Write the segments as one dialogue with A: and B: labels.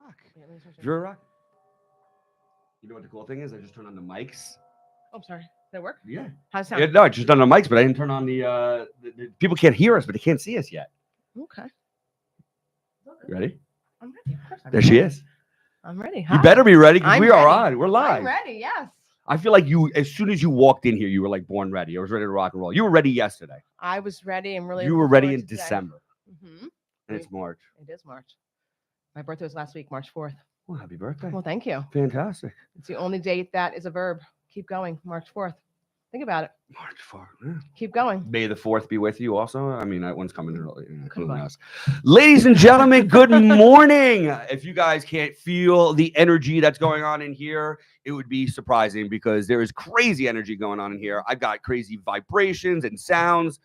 A: rock.
B: Yeah, let me switch it.
A: You're a rock. You know what the cool thing is? I just turned on the mics.
B: Oh, sorry. Did it work?
A: Yeah.
B: How's it sound?
A: Yeah, no, I just turned on the mics, but I didn't turn on the people can't hear us, but they can't see us yet.
B: Okay.
A: You ready?
B: I'm ready. Of course I'm
A: There
B: ready.
A: she is.
B: I'm ready.
A: You
B: Hi.
A: better be ready because
B: I'm
A: we are
B: ready.
A: on. We're live.
B: I'm ready. Yes.
A: I feel like you, as soon as you walked in here, you were like born ready. I was ready to rock and roll. You were ready yesterday.
B: I was ready and really.
A: You were
B: looking
A: ready
B: forward
A: in
B: to today.
A: December.
B: Mm-hmm.
A: And it's March.
B: It is March. My birthday was last week, March 4th.
A: Well, happy birthday.
B: Well, thank you.
A: Fantastic.
B: It's the only date that is a verb. Keep going. March 4th. Think about it.
A: March 4th. Yeah.
B: Keep going.
A: May the 4th be with you also. I mean, that one's coming early.
B: Come on.
A: Ladies and gentlemen, good morning. If you guys can't feel the energy that's going on in here, it would be surprising because there is crazy energy going on in here. I've got crazy vibrations and sounds.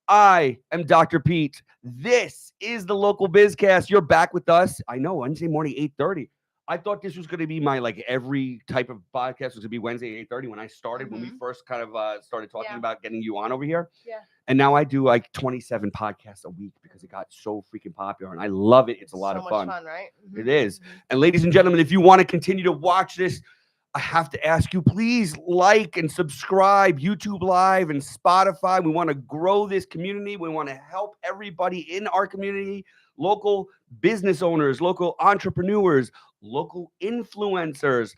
A: I am Dr. Pete. This is the Local Bizcast. You're back with us. I know, Wednesday morning, 8:30. I thought this was going to be my, like, every type of podcast was going to be Wednesday, 8:30 when I started, when we first kind of started talking about getting you on over here.
B: Yeah.
A: And now I do like 27 podcasts a week because it got so freaking popular. And I love it. It's a lot of fun.
B: So much fun, right? Mm-hmm.
A: It is. And ladies and gentlemen, if you want to continue to watch this, I have to ask you, please like and subscribe YouTube Live and Spotify. We want to grow this community. We want to help everybody in our community, local business owners, local entrepreneurs, local influencers,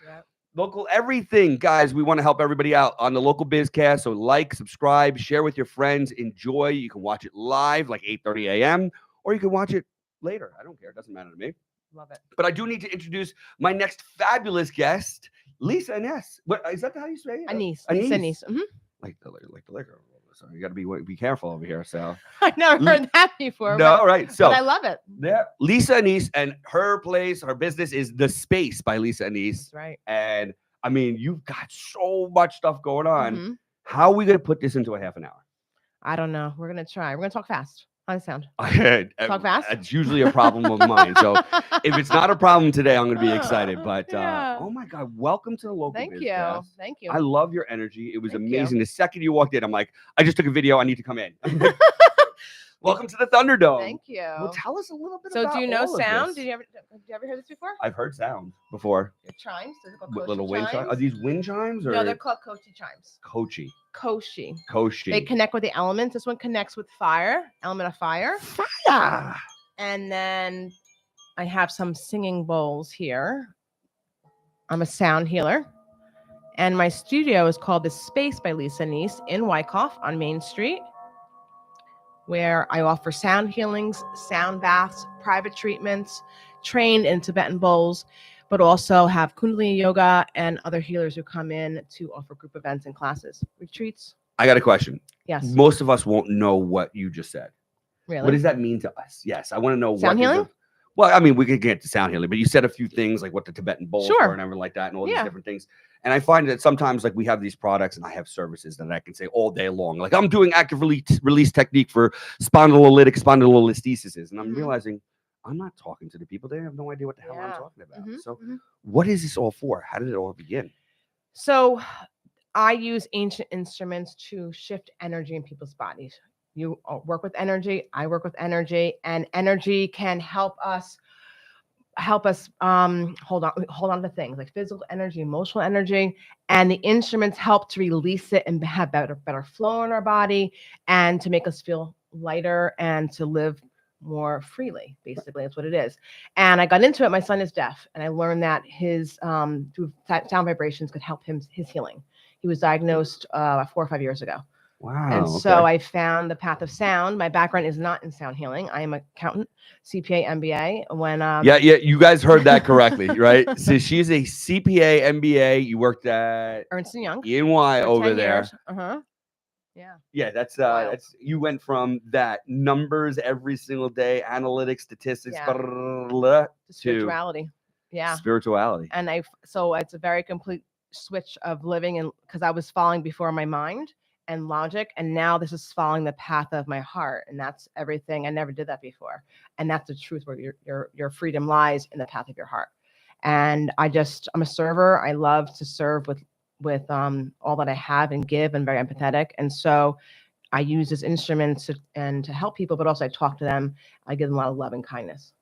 A: local everything. Guys, we want to help everybody out on the Local Bizcast. So like, subscribe, share with your friends, enjoy. You can watch it live like 8:30 a.m. or you can watch it later. I don't care. It doesn't matter to me.
B: Love it.
A: But I do need to introduce my next fabulous guest, Lisa Annese. What is that? How you say it?
B: Annese. Lisa Annese. Mm-hmm.
A: Like the liquor. So you got to be careful over here. So
B: I never heard that before.
A: No, right. So
B: but I love it.
A: Yeah, Lisa Annese, and her place, her business is The Space by Lisa Annese.
B: That's right.
A: And I mean, you've got so much stuff going on. Mm-hmm. How are we going to put this into a half an hour?
B: I don't know. We're going to try. We're going to talk fast. How does it sound?
A: Talk
B: fast?
A: It's usually a problem of mine. So if it's not a problem today, I'm going to be excited. But oh my God, welcome to the Local Bizcast.
B: Thank you.
A: I love your energy. It was amazing. The second you walked in, I'm like, I just took a video. I need to come in. Welcome to the Thunderdome.
B: Thank you.
A: Well, tell us a little bit
B: about. So, do you know
A: all
B: sound? Did you ever hear this before?
A: I've heard sound before.
B: They're chimes. They're called
A: little wind chimes. Are these wind chimes or?
B: No, they're called Koshi chimes.
A: Koshi.
B: They connect with the elements. This one connects with fire, element of fire.
A: Fire.
B: And then I have some singing bowls here. I'm a sound healer. And my studio is called The Space by Lisa Annese in Wyckoff on Main Street, where I offer sound healings, sound baths, private treatments, trained in Tibetan bowls, but also have Kundalini yoga and other healers who come in to offer group events and classes, retreats.
A: I got a question.
B: Yes.
A: Most of us won't know what you just said.
B: Really?
A: What does that mean to us? Yes, I want to know.
B: Sound healing?
A: Well, I mean, we could get to sound healing, but you said a few things like what the Tibetan bowls were and everything like that and all these different things. And I find that sometimes like we have these products and I have services that I can say all day long. Like I'm doing active release technique for spondylolisthesis. And I'm realizing I'm not talking to the people. They have no idea what the hell I'm talking about. So what is this all for? How did it all begin?
B: So I use ancient instruments to shift energy in people's bodies. You work with energy, I work with energy, and energy can help us hold on to things like physical energy, emotional energy, and the instruments help to release it and have better flow in our body and to make us feel lighter and to live more freely. Basically, that's what it is. And I got into it. My son is deaf, and I learned that his through sound vibrations could help his healing. He was diagnosed 4 or 5 years ago.
A: Wow.
B: And so I found the path of sound. My background is not in sound healing. I am an accountant, CPA, MBA. When
A: you guys heard that correctly, right? So she's a CPA, MBA. You worked at
B: Ernst & Young,
A: EY over there.
B: Yeah,
A: that's you went from that numbers every single day, analytics, statistics,
B: to spirituality.
A: Spirituality.
B: And so it's a very complete switch of living, and because I was falling before my mind and logic, and now this is following the path of my heart, and that's everything. I never did that before, and that's the truth, where your freedom lies in the path of your heart. And I'm a server. I love to serve with all that I have and give, and very empathetic. And so I use this instrument to help people, but also I talk to them. I give them a lot of love and kindness.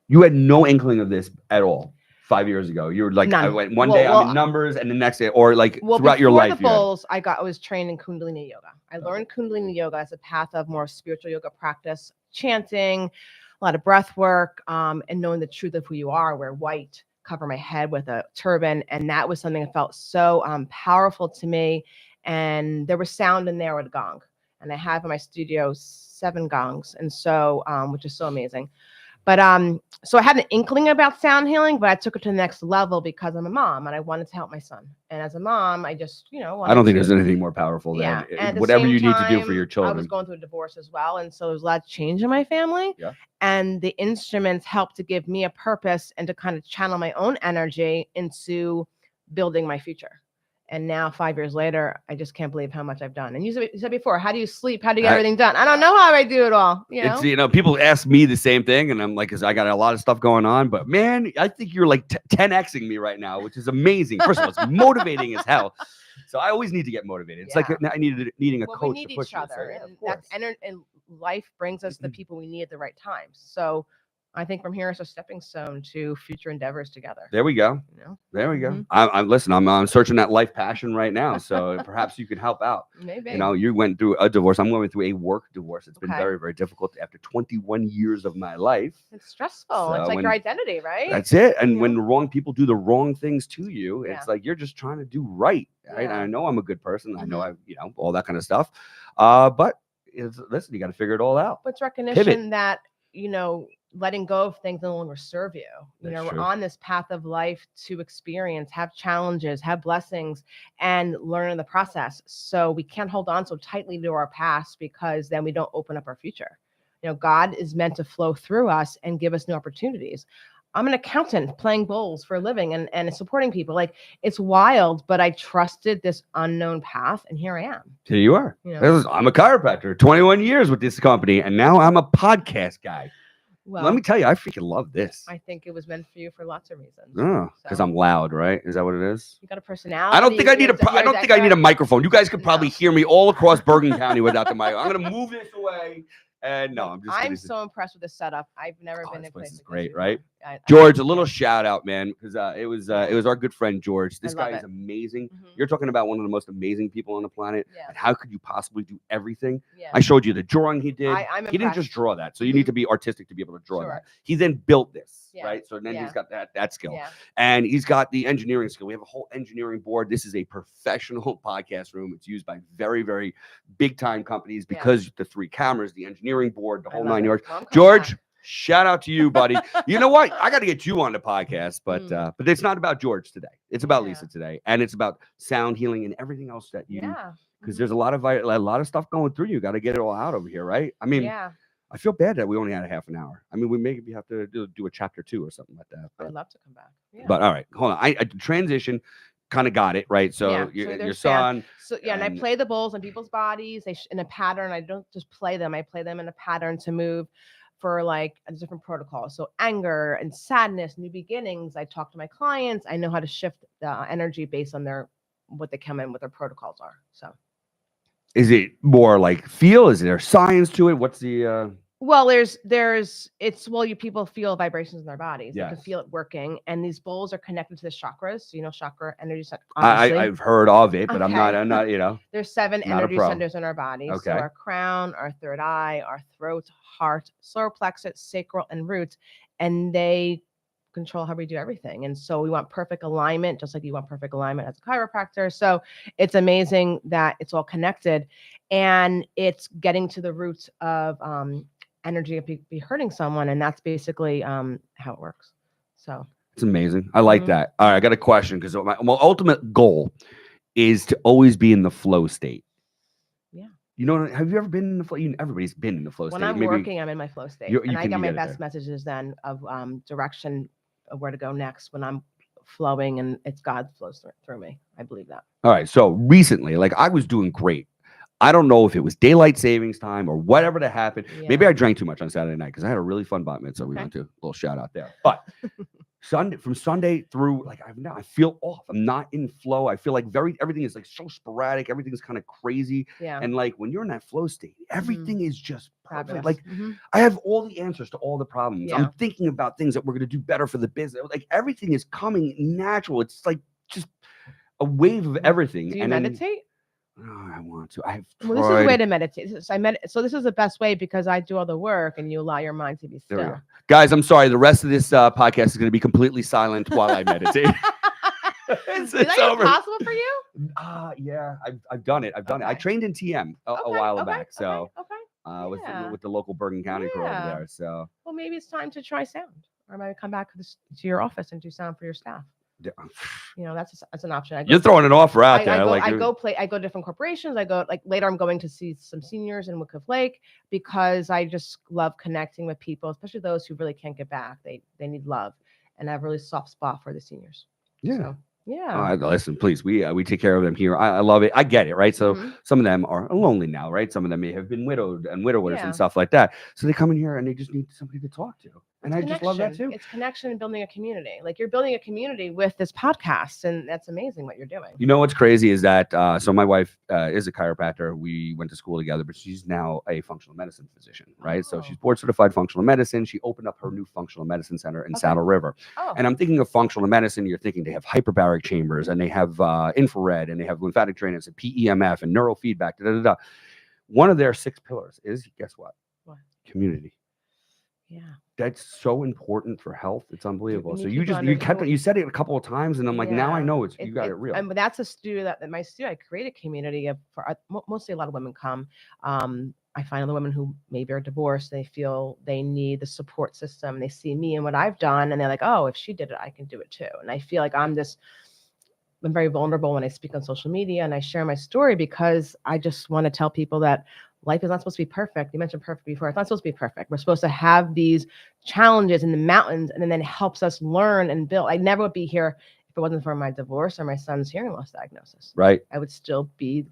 A: You had no inkling of this at all 5 years ago. You were like, I
B: None.
A: went one
B: Well,
A: day, I'm
B: well,
A: in numbers, and the next day, or like
B: Well,
A: throughout your
B: before
A: life.
B: the
A: You had it.
B: bowls, I was trained in Kundalini yoga. I learned Kundalini yoga as a path of more spiritual yoga practice, chanting, a lot of breath work, and knowing the truth of who you are. Wear white, cover my head with a turban, and that was something that felt so powerful to me. And there was sound in there with a gong, and I have in my studio 7 gongs, and so which is so amazing. But so I had an inkling about sound healing, but I took it to the next level because I'm a mom and I wanted to help my son. And as a mom, I just, wanted
A: I don't think
B: to,
A: there's anything more powerful
B: yeah.
A: than
B: And at the
A: whatever
B: same
A: you need to do for
B: time,
A: your
B: I was
A: children.
B: going through a divorce as well. And so there was a lot of change in my family.
A: Yeah.
B: And the instruments helped to give me a purpose and to kind of channel my own energy into building my future. And now 5 years later, I just can't believe how much I've done. And you said before, how do you sleep? How do you get everything done? I don't know how I do it all.
A: It's, people ask me the same thing, and I'm like, because I got a lot of stuff going on. But man, I think you're like 10xing me right now, which is amazing. First of all, it's motivating as hell. So I always need to get motivated. It's like needing a coach
B: we need
A: to push
B: each other,
A: you. So,
B: and that's and life brings us the people we need at the right times. So I think from here it's a stepping stone to future endeavors together.
A: There we go. There we go. I'm searching that life passion right now. So perhaps you could help out.
B: Maybe.
A: You went through a divorce. I'm going through a work divorce. It's been very, very difficult after 21 years of my life.
B: It's stressful. So it's like your identity, right?
A: That's it. And when the wrong people do the wrong things to you, it's like you're just trying to do right. Right. And I know I'm a good person. I know I, all that kind of stuff. But listen, you got to figure it all out.
B: But it's recognition that, letting go of things no longer serve you. We're on this path of life to experience, have challenges, have blessings, and learn in the process. So we can't hold on so tightly to our past because then we don't open up our future. God is meant to flow through us and give us new opportunities. I'm an accountant playing bowls for a living and supporting people. Like, it's wild, but I trusted this unknown path, and here I am.
A: Here you are. I'm a chiropractor, 21 years with this company, and now I'm a podcast guy. Well, let me tell you, I freaking love this.
B: I think it was meant for you for lots of reasons.
A: Oh, because I'm loud, right? Is that what it is?
B: You got a personality.
A: I don't think I need a microphone. You guys could probably hear me all across Bergen County without the mic. I'm gonna move this away. And no, I'm so impressed
B: with the setup. I've never been in a place.
A: This is great, right? George, a little shout out, man, because it was our good friend George. This guy is amazing. You're talking about one of the most amazing people on the planet. And how could you possibly do everything? I showed you the drawing he did. He didn't just draw that. So you need to be artistic to be able to draw that. He then built this, right? So then he's got that skill. And he's got the engineering skill. We have a whole engineering board. This is a professional podcast room. It's used by very, very big time companies because the 3 cameras, the engineering board, the whole 9 yards. George, shout out to you, buddy. You know what? I got to get you on the podcast, but it's not about George today. It's about Lisa today, and it's about sound healing and everything else that you. Because there's a lot of stuff going through. You got to get it all out over here, right? I mean, I feel bad that we only had a half an hour. I mean, we maybe have to do a chapter 2 or something like that.
B: I'd love to come back.
A: But all right, hold on. I transition. Kind of got it right. So your son.
B: So and I play the bowls on people's bodies. In a pattern. I don't just play them. I play them in a pattern to move for like a different protocol. So anger and sadness, new beginnings. I talk to my clients. I know how to shift the energy based on what they come in, what their protocols are. So,
A: is it more like feel? Is there science to it? What's the?
B: Well, people feel vibrations in their bodies. They can feel it working. And these bowls are connected to the chakras. So, chakra energy center.
A: I've heard of it, but I'm not,
B: There's 7 energy centers in our body. Okay. So our crown, our third eye, our throat, heart, solar plexus, sacral, and roots. And they control how we do everything. And so we want perfect alignment, just like you want perfect alignment as a chiropractor. So it's amazing that it's all connected. And it's getting to the roots of energy of be hurting someone, and that's basically how it works. So
A: it's amazing. I like that. All right, I got a question because my ultimate goal is to always be in the flow state. Yeah. Have you ever been in the flow? Everybody's been in the flow state.
B: When I'm working, I'm in my flow state, and I get my best messages then of direction of where to go next when I'm flowing, and it's God flows through me. I believe that.
A: All right. So recently, like I was doing great. I don't know if it was daylight savings time or whatever that happened. Yeah. Maybe I drank too much on Saturday night because I had a really fun bat mitzvah we went to. A little shout out there. But From Sunday through, like, I feel off. I'm not in flow. I feel like everything is like so sporadic. Everything's kind of crazy.
B: Yeah.
A: And like when you're in that flow state, everything is just perfect.
B: Fabulous.
A: Like I have all the answers to all the problems.
B: Yeah.
A: I'm thinking about things that we're gonna do better for the business. Like everything is coming natural. It's like just a wave of everything.
B: Do you
A: and
B: meditate?
A: I want to. I've tried.
B: Well, this is a way to meditate. So this is the best way because I do all the work and you allow your mind to be
A: There we
B: still.
A: go. Guys, I'm sorry. The rest of this podcast is going to be completely silent while I meditate.
B: Is that
A: over.
B: possible for you?
A: Yeah, I've done it. I've done it. I trained in TM a while back. So with the local Bergen County crew over there. So
B: well, maybe it's time to try sound, or maybe come back to your office and do sound for your staff. You know, that's an option.
A: You're throwing an offer out there.
B: I go to different corporations. I go later. I'm going to see some seniors in Wycliffe Lake because I just love connecting with people, especially those who really can't get back. They need love, and I have a really soft spot for the seniors.
A: Yeah.
B: So, yeah.
A: Listen, please. We take care of them here. I love it. I get it, right? So some of them are lonely now, right? Some of them may have been widowed and widowers and stuff like that. So they come in here and they just need somebody to talk to. And I just love that too.
B: It's connection and building a community. Like you're building a community with this podcast, and that's amazing what you're doing.
A: You know what's crazy is that so my wife is a chiropractor. We went to school together, but she's now a functional medicine physician, right? So she's board certified functional medicine. She opened up her new functional medicine center in Saddle River. And I'm thinking of functional medicine. You're thinking they have hyperbaric chambers and they have infrared and they have lymphatic drainage and PEMF and neurofeedback. Da, da, da, da. One of their 6 pillars is, guess what?
B: What?
A: Community.
B: Yeah.
A: That's so important for health. It's unbelievable. So you said it a couple of times, and I'm like, now I know you got it real.
B: And that's a studio that my studio. I create a community for mostly a lot of women come. I find other women who maybe are divorced. They feel they need the support system. They see me and what I've done, and they're like, oh, if she did it, I can do it too. And I feel like I'm very vulnerable when I speak on social media and I share my story because I just want to tell people that life is not supposed to be perfect. You mentioned perfect before. It's not supposed to be perfect. We're supposed to have these challenges in the mountains, and then it helps us learn and build. I never would be here if it wasn't for my divorce or my son's hearing loss diagnosis.
A: Right.
B: I would still be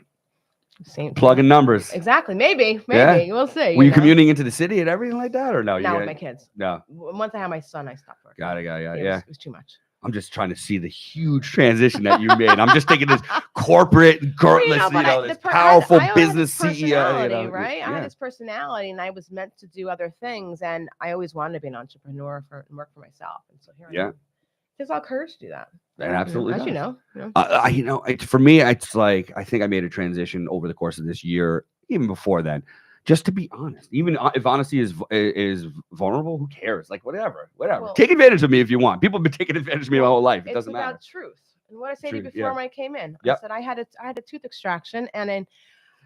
B: same
A: plugging numbers.
B: Exactly. Maybe. We'll see.
A: Were you commuting into the city and everything like that, or no?
B: No, with my kids.
A: No.
B: Once I had my son, I stopped working.
A: Got it.
B: It was too much.
A: I'm just trying to see the huge transition that you made. I'm just thinking this corporate, this powerful business CEO.
B: Right? I had this personality, and I was meant to do other things, and I always wanted to be an entrepreneur and work for myself. And so here I am. It's all courage to do that.
A: Absolutely.
B: As you know.
A: For me, it's like I think I made a transition over the course of this year, even before then. Just to be honest, even if honesty is vulnerable, who cares? Like whatever. Well, take advantage of me if you want. People have been taking advantage of me my whole life. It doesn't matter.
B: It's about truth. And what I said to you before when I came in, I said I had a tooth extraction, and then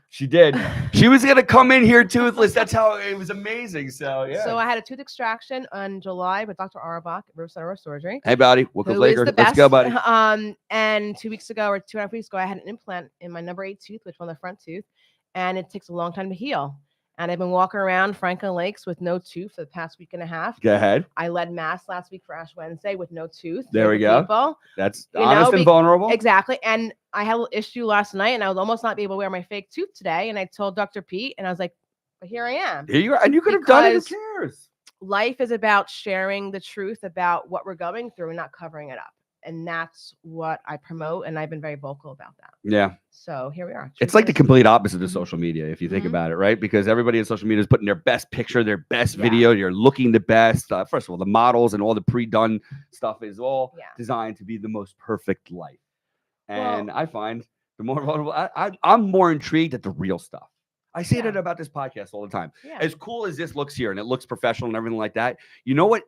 A: she did. She was gonna come in here toothless. That's how it was amazing. So yeah.
B: So I had a tooth extraction in July with Dr. Auerbach at Riverside Oral Surgery.
A: Hey, buddy, Wycliffe Laker. Let's go, buddy.
B: And 2 weeks ago or 2.5 weeks ago, I had an implant in my number 8 tooth, which was on the front tooth, and it takes a long time to heal. And I've been walking around Franklin Lakes with no tooth for the past week and a half.
A: Go ahead.
B: I led mass last week for Ash Wednesday with no tooth.
A: There we go.
B: People.
A: That's honest and vulnerable.
B: Exactly. And I had a little issue last night, and I was almost not be able to wear my fake tooth today. And I told Dr. Pete, and I was like, but here I am.
A: Here you are. And you could have done it. Who cares?
B: Life is about sharing the truth about what we're going through and not covering it up. And that's what I promote, and I've been very vocal about that.
A: Yeah.
B: So here we are.
A: It's like the complete opposite of social media, if you think about it, right? Because everybody in social media is putting their best picture, their best video. You're looking the best. First of all, the models and all the pre-done stuff is all designed to be the most perfect life. And I find the more vulnerable, I'm more intrigued at the real stuff. I say that about this podcast all the time. Yeah. As cool as this looks here, and it looks professional and everything like that, you know what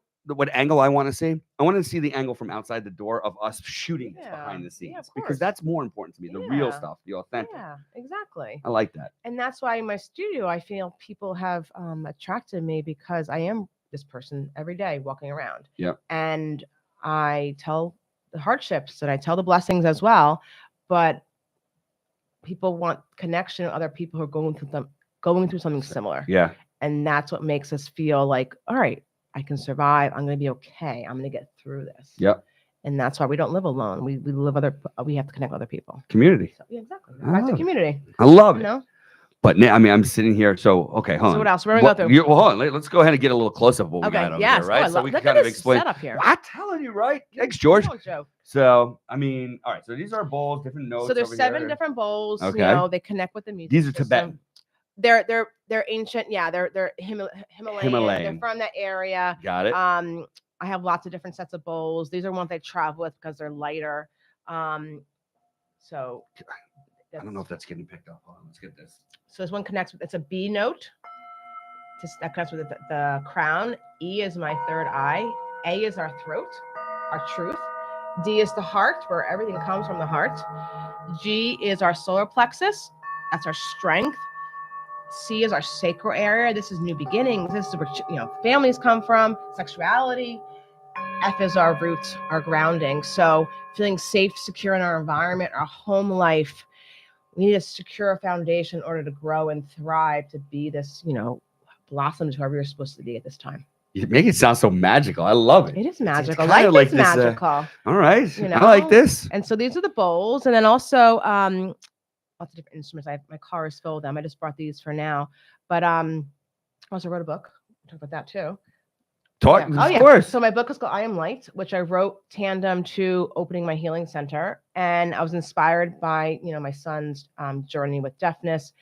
A: angle I want to see? I want to see the angle from outside the door of us shooting this behind the scenes, because that's more important to me. The real stuff, the authentic.
B: Yeah, exactly.
A: I like that.
B: And that's why in my studio, I feel people have attracted me because I am this person every day walking around.
A: Yeah.
B: And I tell the hardships and I tell the blessings as well, but people want connection with other people who are going through something similar.
A: Yeah. And
B: that's what makes us feel like, all right, I can survive. I'm going to be okay. I'm going to get through this.
A: Yep.
B: And that's why we don't live alone. We have to connect with other people.
A: Community.
B: So, yeah, exactly. Back to community.
A: I love it. But I mean, I'm sitting here. So, okay, hold
B: So
A: on.
B: what else? We're gonna go through.
A: Well, hold on. Let's go ahead and get a little close up of what we
B: Okay.
A: got over
B: Yes.
A: there, right?
B: Oh, I
A: So
B: love.
A: we can
B: Look
A: kind
B: at
A: of
B: this
A: explain.
B: setup here.
A: I'm telling you, right? Thanks, George.
B: No joke.
A: So, I mean, all right. So these are bowls, different notes.
B: So there's
A: over
B: 7
A: here.
B: different bowls.
A: Okay.
B: You know, they connect with the music.
A: These are
B: system.
A: Tibetan.
B: They're ancient. Yeah, they're Himalayan. They're from that area.
A: Got it.
B: I have lots of different sets of bowls. These are ones I travel with because they're lighter. So
A: I don't know if that's getting picked up. Hold on, let's get this.
B: So this one connects with, it's a B note. That connects with the crown. E is my third eye. A is our throat, our truth. D is the heart, where everything comes from the heart. G is our solar plexus. That's our strength. C is our sacral area. This is new beginnings. This is where families come from, sexuality. F is our roots, our grounding. So feeling safe, secure in our environment, our home life. We need a secure foundation in order to grow and thrive, to be this, blossom to whoever you're supposed to be at this time.
A: You make it sound so magical. I love it.
B: It is magical.
A: Life is
B: like magical.
A: All right. I like this.
B: And so these are the bowls. And then also lots of different instruments. My car is filled with them. I just brought these for now. But I also wrote a book. We'll talk about that too.
A: Of course.
B: So my book is called I Am Light, which I wrote tandem to opening my healing center. And I was inspired by, my son's journey with deafness.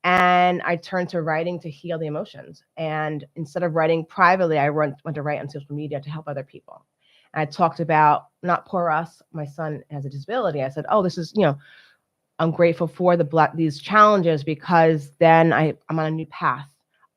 B: And I turned to writing to heal the emotions. And instead of writing privately, I went to write on social media to help other people. And I talked about not poor us. My son has a disability. I said, this is, I'm grateful for these challenges, because then I'm on a new path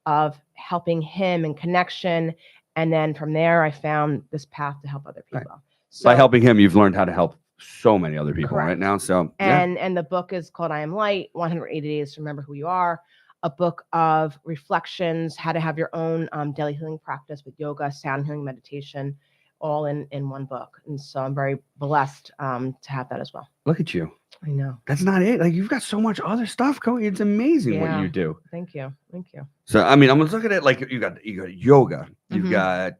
B: of helping him in connection. And then from there, I found this path to help other people. Right.
A: So, by helping him, you've learned how to help so many other people right now. So,
B: and the book is called I Am Light, 180 Days to Remember Who You Are, a book of reflections, how to have your own daily healing practice with yoga, sound healing, meditation, all in one book. And so I'm very blessed to have that as well.
A: Look at you.
B: I know.
A: That's not it. Like, you've got so much other stuff going. It's amazing what you do.
B: Thank you.
A: So, I mean, I'm looking at, like, you got yoga. You've got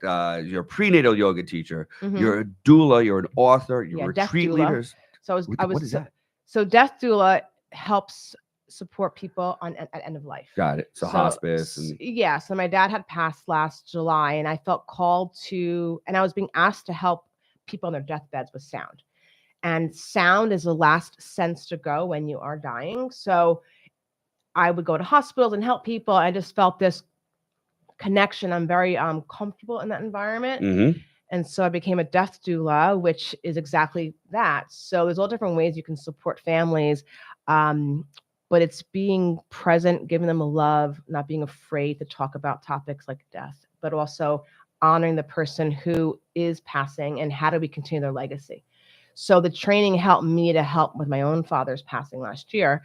A: you're a prenatal yoga teacher. You're a doula. You're an author. You're retreat leaders.
B: So
A: what is that?
B: So death doula helps support people at end of life.
A: Got it. So hospice.
B: So my dad had passed last July, and I felt called to, and I was being asked to help people on their deathbeds with sound. And sound is the last sense to go when you are dying. So I would go to hospitals and help people. I just felt this connection. I'm very comfortable in that environment. And so I became a death doula, which is exactly that. So there's all different ways you can support families. But it's being present, giving them a love, not being afraid to talk about topics like death, but also honoring the person who is passing and how do we continue their legacy. So the training helped me to help with my own father's passing last year.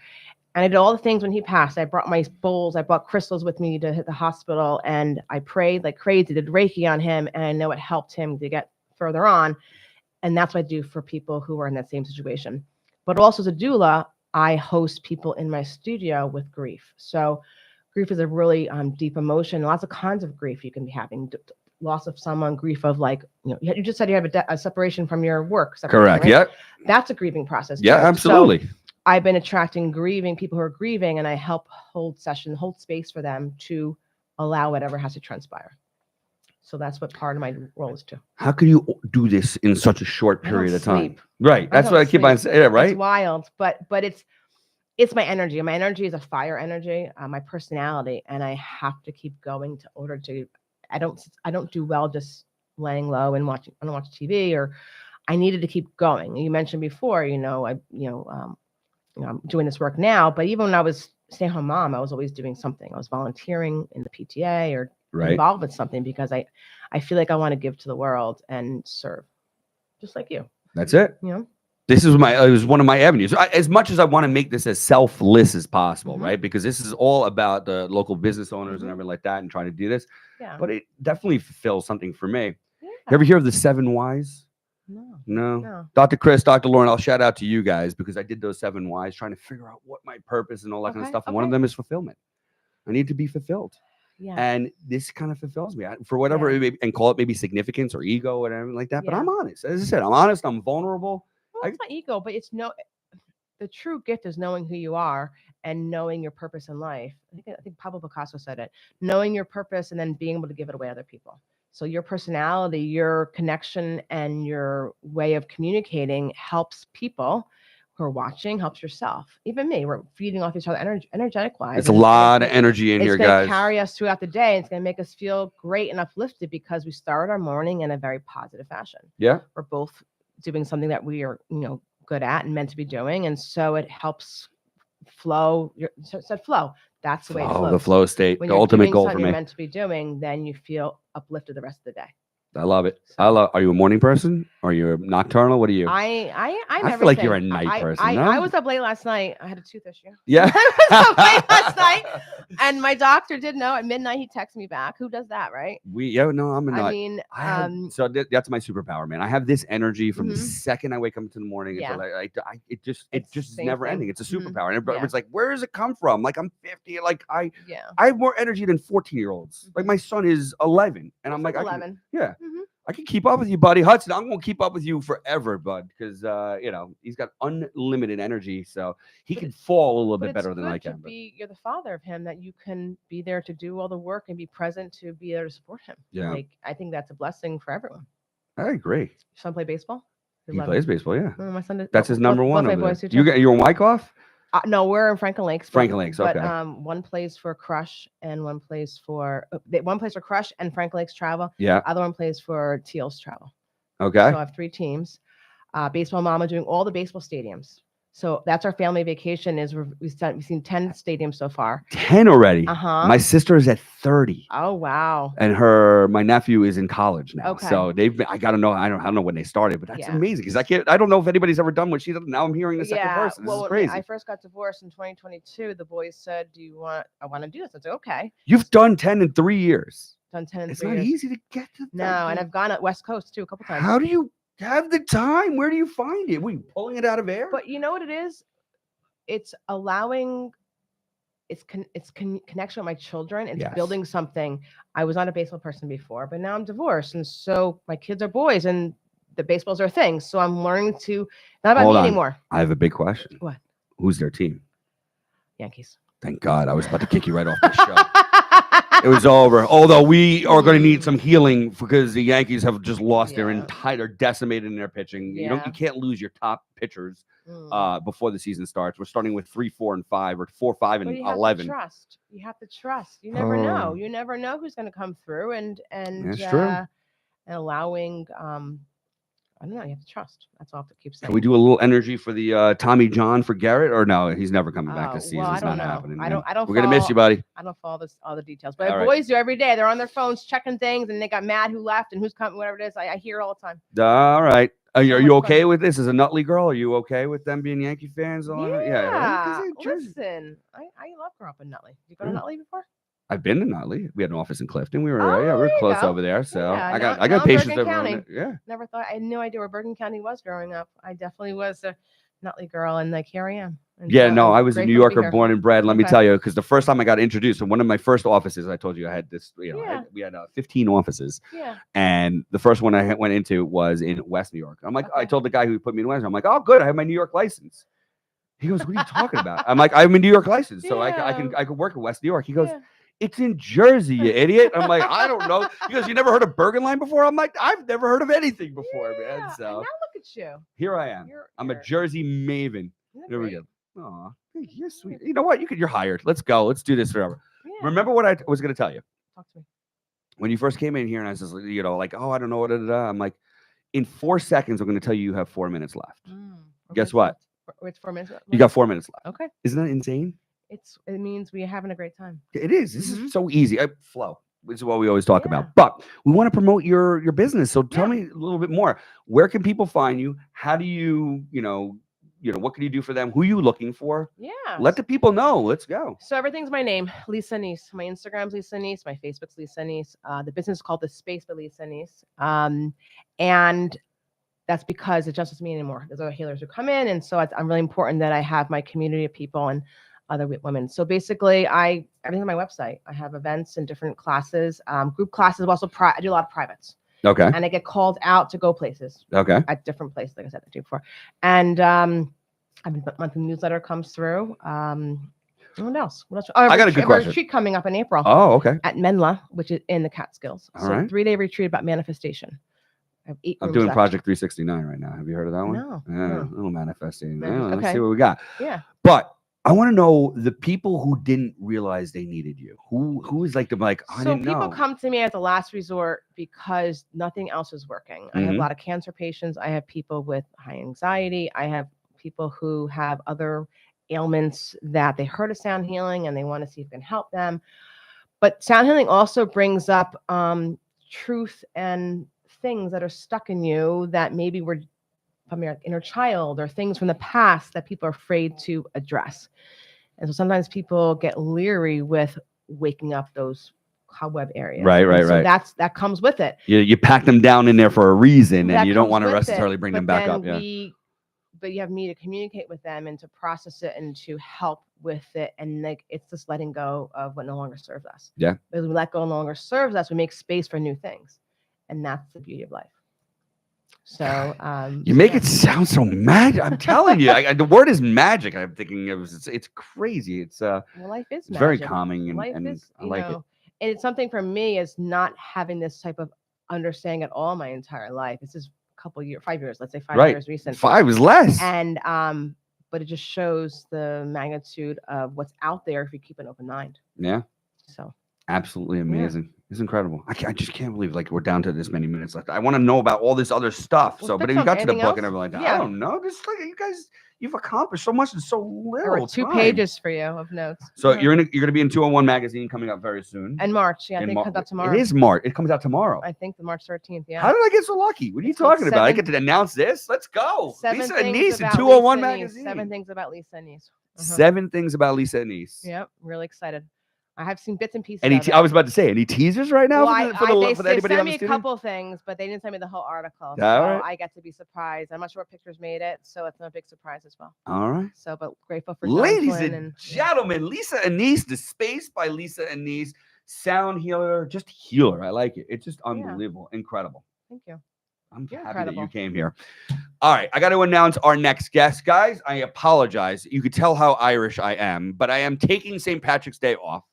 B: And I did all the things when he passed. I brought my bowls, I brought crystals with me to hit the hospital, and I prayed like crazy, did Reiki on him, and I know it helped him to get further on. And that's what I do for people who are in that same situation. But also as a doula, I host people in my studio with grief. So grief is a really deep emotion. Lots of kinds of grief you can be having. Loss of someone, grief of you just said you have a separation from your work.
A: Correct. Right? Yeah.
B: That's a grieving process.
A: Yeah, too. Absolutely.
B: So I've been attracting people who are grieving, and I help hold space for them to allow whatever has to transpire. So that's what part of my role is too.
A: How can you do this in such a short period of time?
B: Sleep.
A: Right. That's what I keep on saying. Right.
B: It's wild, but it's my energy. My energy is a fire energy, my personality, and I have to keep going in order to. I don't do well just laying low and watching. I don't watch TV, or I needed to keep going. You mentioned before, I'm doing this work now, but even when I was stay-at-home mom, I was always doing something. I was volunteering in the PTA or involved with something, because I feel like I want to give to the world and serve, just like you.
A: That's it. This is it was one of my avenues. As much as I want to make this as selfless as possible, right? Because this is all about the local business owners and everything like that, and trying to do this. Yeah. But it definitely fulfills something for me. Yeah. You ever hear of the 7 Whys? No. Dr. Chris, Dr. Lauren, I'll shout out to you guys, because I did those 7 Whys, trying to figure out what my purpose and all that kind of stuff. And one of them is fulfillment. I need to be fulfilled. Yeah. And this kind of fulfills me for whatever it may be, and call it maybe significance or ego or anything like that. But I'm honest. As I said, I'm honest. I'm vulnerable.
B: Well, it's not ego, but the true gift is knowing who you are and knowing your purpose in life. I think Pablo Picasso said it. Knowing your purpose and then being able to give it away to other people. So your personality, your connection, and your way of communicating helps people who are watching, helps yourself. Even me, we're feeding off each other energetic wise.
A: It's a lot of energy in here,
B: It's going to
A: guys.
B: carry us throughout the day. It's going to make us feel great and uplifted because we started our morning in a very positive fashion.
A: Yeah.
B: We're both doing something that we are, good at and meant to be doing, and so it helps flow. Said flow. That's the way it flows.
A: The flow state,
B: When
A: the
B: you're
A: ultimate
B: doing
A: goal
B: something
A: for me.
B: you're meant to be doing, then you feel uplifted the rest of the day.
A: I love it.
B: So,
A: Are you a morning person? Are you a nocturnal? What are you?
B: I
A: feel like you're a night person.
B: I was up late last night. I had a tooth issue.
A: Yeah.
B: I was up late last night, and my doctor did know at midnight. He texted me back. Who does that, right?
A: I'm a nut.
B: I mean,
A: that's my superpower, man. I have this energy from the
B: Mhm.
A: second I wake up into the morning
B: Yeah.
A: until it just is
B: same
A: never
B: thing.
A: ending. It's a
B: Mhm.
A: superpower, and everybody's
B: Yeah.
A: like, "Where does it come from?" Like I'm 50, like I
B: yeah.
A: have more energy than 14-year-olds. Like my son is 11, and I'm like,
B: 11.
A: yeah.
B: Mhm.
A: I can keep up with you, buddy. Hudson, I'm going to keep up with you forever, bud, because, he's got unlimited energy. So he can fall a little bit better than I can.
B: You're the father of him, that you can be there to do all the work and be present to be there to support him.
A: Yeah.
B: Like, I think that's a blessing for everyone.
A: I agree.
B: Your son play baseball?
A: He plays baseball, yeah.
B: My son
A: That's his number one
B: both
A: over
B: my boys
A: there.
B: do too.
A: You're in Wyckoff?
B: No, we're in Franklin Lakes.
A: Franklin Lakes, okay.
B: But one plays for Crush and one plays for Crush and Franklin Lakes Travel.
A: Yeah.
B: Other one plays for Teals Travel.
A: Okay.
B: So I have 3 teams. Baseball Mama doing all the baseball stadiums. So that's our family vacation. We've seen 10 stadiums so far.
A: 10 already.
B: Uh-huh.
A: My sister is at 30.
B: Oh wow.
A: And my nephew is in college now.
B: Okay.
A: So I gotta know. I don't know when they started, but that's
B: Yeah.
A: amazing because I don't know if anybody's ever done what she did. Now I'm hearing the second person. This is crazy.
B: When I first got divorced in 2022, the boys said, I want to do this. I said, okay.
A: You've done 10 in 3 years.
B: Done 10 in 3 years.
A: It's not easy to get to that.
B: No, and I've gone at West Coast too a couple times.
A: How do you have the time? Where do you find it? Were you pulling it out of air?
B: But you know what it is? It's allowing. It's connection with my children. It's building something. I was not a baseball person before, but now I'm divorced, and so my kids are boys, and the baseballs are things. So I'm learning to not about me anymore.
A: I have a big question.
B: What?
A: Who's their team?
B: Yankees.
A: Thank God. I was about to kick you right off the show. It was over. Although we are going to need some healing because the Yankees have just lost their entire, decimated in their pitching.
B: Yeah.
A: You can't lose your top pitchers before the season starts. We're starting with 3, 4, and 5, or 4, 5, and 11.
B: You have to trust. You never know. You never know who's going to come through, and
A: that's true.
B: And allowing. I don't know. You have to trust. That's all I have to keep saying.
A: Can we do a little energy for the Tommy John for Garrett, or no? He's never coming back this season.
B: Well,
A: it's not happening.
B: I don't.
A: We're gonna miss you, buddy.
B: I don't follow all the details, but boys do every day. They're on their phones checking things, and they got mad who left and who's coming, whatever it is. I hear all the time.
A: All right. Are you okay with this? As a Nutley girl, are you okay with them being Yankee fans?
B: Yeah. Listen, I love growing up in Nutley. You go to Nutley before?
A: I've been to Nutley. We had an office in Clifton. We were close over there. So I got patience over. Yeah.
B: Never thought. I had no idea where Bergen County was growing up. I definitely was a Nutley girl, and like here I am. And
A: I was a New Yorker, born and bred. Let me tell you, because the first time I got introduced, in one of my first offices, I told you I had this. We had 15 offices.
B: Yeah.
A: And the first one I went into was in West New York. I'm like, I told the guy who put me in West. I'm like, oh, good, I have my New York license. He goes, what are you talking about? I'm like, I have a New York license, so I can work in West New York. He goes. It's in Jersey, you idiot. I'm like, I don't know. He goes, you never heard of Bergen Line before? I'm like, I've never heard of anything before, man. So
B: and now look at you.
A: Here I am. I'm a Jersey maven. There we go. Aw, you're sweet.
B: Great.
A: You know what? You're hired. Let's go. Let's do this forever. Yeah. Remember what I was going to tell you?
B: Talk to me.
A: When you first came in here and I was just, like, oh, I don't know what. I'm like, in 4 seconds, I'm going to tell you have 4 minutes left. Guess what?
B: It's 4 minutes left.
A: You got 4 minutes left.
B: Okay.
A: Isn't that insane?
B: It means we're having a great time.
A: It is. This is so easy. Flow. This is what we always talk about. But we want to promote your business. So tell me a little bit more. Where can people find you? How do you, what can you do for them? Who are you looking for?
B: Yeah.
A: Let the people know. Let's go.
B: So everything's my name, Lisa Annese. My Instagram's Lisa Annese. My Facebook's Lisa Annese. The business is called The Space by Lisa Annese. And that's because it just isn't me anymore. There's other healers who come in. And so I'm really important that I have my community of people and other women. So basically, everything's on my website. I have events and different classes, group classes. Also, I do a lot of privates.
A: Okay.
B: And I get called out to go places.
A: Okay.
B: At different places, like I said, I do before. And I have a monthly newsletter comes through. What else? What else? Oh,
A: I got a good question.
B: retreat coming up in April
A: Oh, okay.
B: at Menla, which is in the Catskills.
A: All
B: So
A: right.
B: 3-day retreat about manifestation. I have 8
A: I'm
B: rooms
A: doing
B: left.
A: Project 369 right now. Have you heard of that one?
B: No,
A: Yeah,
B: no.
A: a little manifesting.
B: Manifest-
A: Let's
B: okay.
A: see what we got.
B: Yeah.
A: But I want to know the people who didn't realize they needed you. Who is like the like I
B: So
A: didn't
B: people
A: know.
B: come to me as a last resort because nothing else is working. I have a
A: Mhm.
B: lot of cancer patients. I have people with high anxiety. I have people who have other ailments that they heard of sound healing and they want to see if it can help them. But sound healing also brings up truth and things that are stuck in you that maybe were from your inner child or things from the past that people are afraid to address. And so sometimes people get leery with waking up those cobweb areas.
A: Right,
B: And
A: right,
B: so
A: right.
B: that comes with it.
A: You pack them down in there for a reason,
B: That
A: and you don't
B: comes
A: want to
B: with
A: necessarily
B: it,
A: bring
B: but
A: them back
B: then
A: up. Yeah.
B: but you have me to communicate with them and to process it and to help with it. And like it's just letting go of what no longer serves us.
A: Yeah.
B: Because we let go no longer serves us, we make space for new things. And that's the beauty of life. So
A: You make it sound so magic. I'm telling you, the word is magic. I'm thinking it's crazy. It's
B: well, life is magic.
A: very calming, and,
B: Life
A: and
B: is,
A: I like it.
B: And it's something for me is not having this type of understanding at all my entire life. It's just a couple years, 5 years, let's say 5
A: Right.
B: years recent.
A: 5 is less.
B: And but it just shows the magnitude of what's out there if you keep an open mind.
A: Yeah.
B: So
A: Absolutely amazing. It's incredible. I just can't believe like we're down to this many minutes left. I want to know about all this other stuff.
B: Well,
A: So, but
B: pick
A: if you got to the
B: something
A: book and
B: else.
A: everything like that,
B: Yeah.
A: I don't know. Just like you guys, you've accomplished so much in so
B: there
A: little
B: were 2
A: time.
B: pages for you of notes.
A: So
B: Yeah.
A: you're going to be in 201 magazine coming up very soon.
B: In March, yeah, I
A: In
B: think it comes out tomorrow.
A: It is March. It comes out tomorrow.
B: I think the March 13th. Yeah.
A: How did I get so lucky? What are you
B: It's called
A: talking about? I
B: 7
A: get to announce this. Let's go.
B: 7
A: Lisa
B: things
A: Annese in
B: about
A: 201
B: Lisa Annese.
A: magazine.
B: 7 things about Lisa Annese.
A: 7 things about Lisa Annese.
B: Yep, really excited. I have seen bits and pieces.
A: I was about to say, any teasers right now
B: Well,
A: for
B: they
A: anybody
B: sent
A: on
B: me
A: the
B: a
A: studio?
B: couple things, but they didn't send me the whole article.
A: All
B: So
A: right.
B: I get to be surprised. I'm not sure what pictures made it, so it's a big surprise as well.
A: All right.
B: So, but grateful for
A: Ladies
B: John
A: and gentlemen, Lisa Annese, The Space by Lisa Annese, sound healer, just healer. I like it. It's just unbelievable, incredible.
B: Thank you.
A: I'm
B: You're
A: happy
B: incredible.
A: that you came here. All right, I got to announce our next guest, guys. I apologize. You could tell how Irish I am, but I am taking St. Patrick's Day off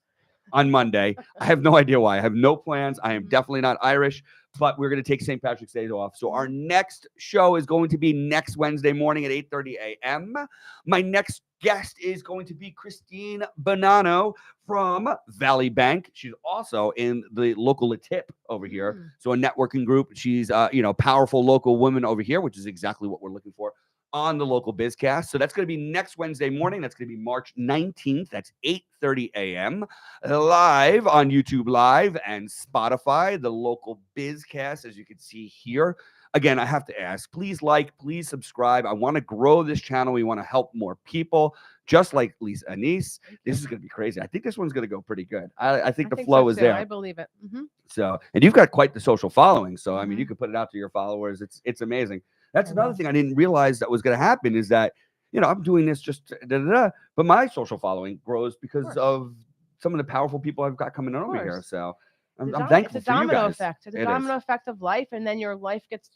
A: on Monday. I have no idea why. I have no plans. I am definitely not Irish, but we're going to take St. Patrick's Day off. So our next show is going to be next Wednesday morning at 8:30 a.m. My next guest is going to be Christine Bonanno from Valley Bank. She's also in the local tip over here. So a networking group. She's powerful local woman over here, which is exactly what we're looking for on the local BizCast. So that's going to be next Wednesday morning. That's going to be March 19th. That's 8:30 a.m. live on YouTube Live and Spotify, the local BizCast, as you can see here. Again, I have to ask, please like, please subscribe. I want to grow this channel. We want to help more people, just like Lisa Annese. This is going to be crazy. I think this one's going to go pretty good. I think the flow
B: so
A: is
B: too.
A: there.
B: I believe it.
A: So, and you've got quite the social following. So, I mean, you can put it out to your followers. It's amazing. That's another thing I didn't realize that was going to happen is that, I'm doing this just, but my social following grows because of some of the powerful people I've got coming over here. So I'm thankful for you guys.
B: It's a domino effect of life. And then your life gets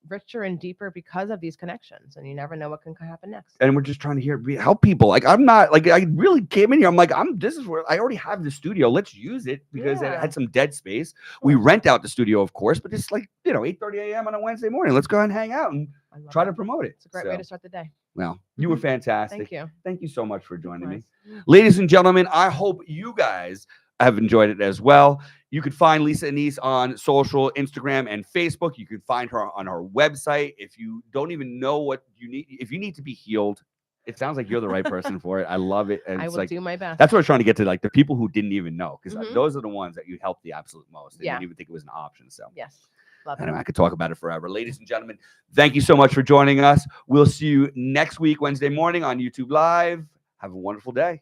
B: richer and deeper because of these connections. And you never know what can happen next.
A: And we're just trying to help people. Like, I'm not like, I really came in here. I'm like, this is where I already have the studio. Let's use it because it had some dead space. We rent out the studio, of course, but it's like, 8:30 a.m. on a Wednesday morning. Let's go ahead and hang out and try to promote it.
B: It's a great way to start the day.
A: Well, you were fantastic.
B: Thank you.
A: Thank you so much for joining me. Ladies and gentlemen, I hope you guys have enjoyed it as well. You could find Lisa Annese on social, Instagram, and Facebook. You can find her on her website. If you don't even know what you need, if you need to be healed, it sounds like you're the right person for it. I love it. And
B: I will do my best.
A: That's what I was trying to get to, like the people who didn't even know, because those are the ones that you help the absolute most. They didn't even think it was an option. So
B: yes. Love it.
A: And I could talk about it forever. Ladies and gentlemen, thank you so much for joining us. We'll see you next week, Wednesday morning on YouTube Live. Have a wonderful day.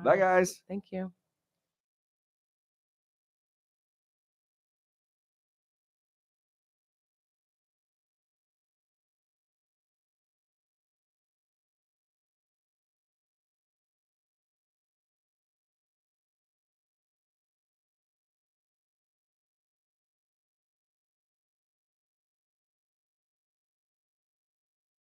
A: Bye, guys.
B: Thank you.